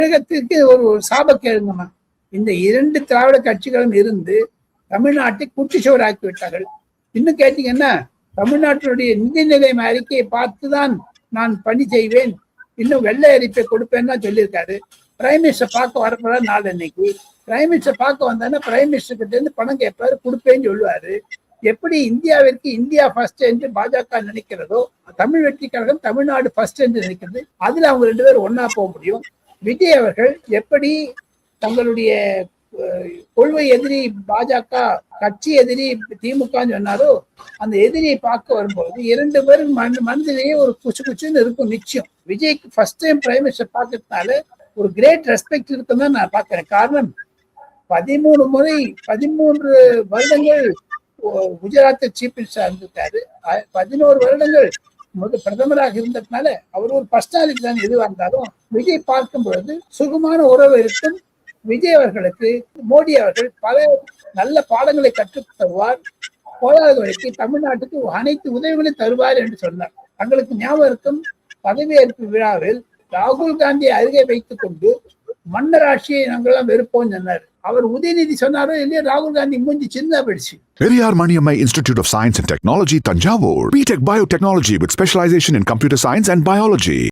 தமிழகத்திற்கு ஒரு சாபக்கேடுங்கம்மா. இந்த 2 திராவிட கட்சிகளும் இருந்து தமிழ்நாட்டை குட்டிச்சுவராக்கி விட்டார்கள். இன்னும் கேட்டீங்கன்னா, தமிழ்நாட்டினுடைய நிதி நிலைமை அறிக்கையை பார்த்துதான் நான் பணி செய்வேன், இன்னும் வெள்ளை அறிப்பை கொடுப்பேன்னு தான் சொல்லியிருக்காரு. பிரைம் மினிஸ்டர் பார்க்க வரப்போறாரு நாளன்னைக்கு. பிரைம் மினிஸ்டர் பார்க்க வந்தாங்கன்னா பிரைம் மினிஸ்டர் கிட்ட இருந்து பணம் கேட்பாரு, கொடுப்பேன்னு சொல்லுவாரு. எப்படி இந்தியாவிற்கு இந்தியா ஃபர்ஸ்ட் என்று பாஜக நினைக்கிறதோ, தமிழ் வெற்றி கழகம் தமிழ்நாடு ஃபர்ஸ்ட் என்று நினைக்கிறது. அதுல அவங்க 2 பேரும் ஒன்னா போக முடியும். விஜய் அவர்கள் எப்படி தங்களுடைய கொள்கை எதிரி பாஜக, கட்சி எதிரி திமுக சொன்னாரோ, அந்த எதிரியை பார்க்க வரும்போது 2 பேரும் மனதிலேயே ஒரு குச்சு குச்சுன்னு இருக்கும் நிச்சயம். விஜய்க்கு ஃபர்ஸ்ட் டைம் பிரைம் மினிஸ்டர் பார்க்கறதுனால ஒரு கிரேட் ரெஸ்பெக்ட் இருக்குன்னு தான் நான் பார்க்கிறேன். காரணம் 13 வருடங்கள் குஜராத் சீஃப் மினிஸ்டர் இருந்திருக்காரு. 11 வருடங்கள் பிரதமராக இருந்ததுனால அவர் ஒரு பர்சனாலிட்டி தான். எதுவாக இருந்தாலும் விஜய் பார்க்கும் பொழுது சுகமான உறவு இருக்கும். விஜய் அவர்களுக்கு மோடி அவர்கள் பல நல்ல பாடங்களை கற்றுத் தருவார். போதாத வரைக்கும் தமிழ்நாட்டுக்கு அனைத்து உதவிகளையும் தருவார் என்று சொன்னார். தங்களுக்கு ஞாபகம் இருக்கும், பதவியேற்பு விழாவில் ராகுல் காந்தியை அருகே வைத்துக் கொண்டு மன்னர் ஆட்சியை நாங்கள்லாம் வெறுப்போம் சொன்னார். அவர் உதயநிதி சொன்னாரோ இல்லையா, ராகுல் காந்தி மூஞ்சி சின்ன போயிடுச்சு. Periyar Maniammai Institute of Science and Technology, Tanjavur. BTech Biotechnology with specialization in computer science and biology.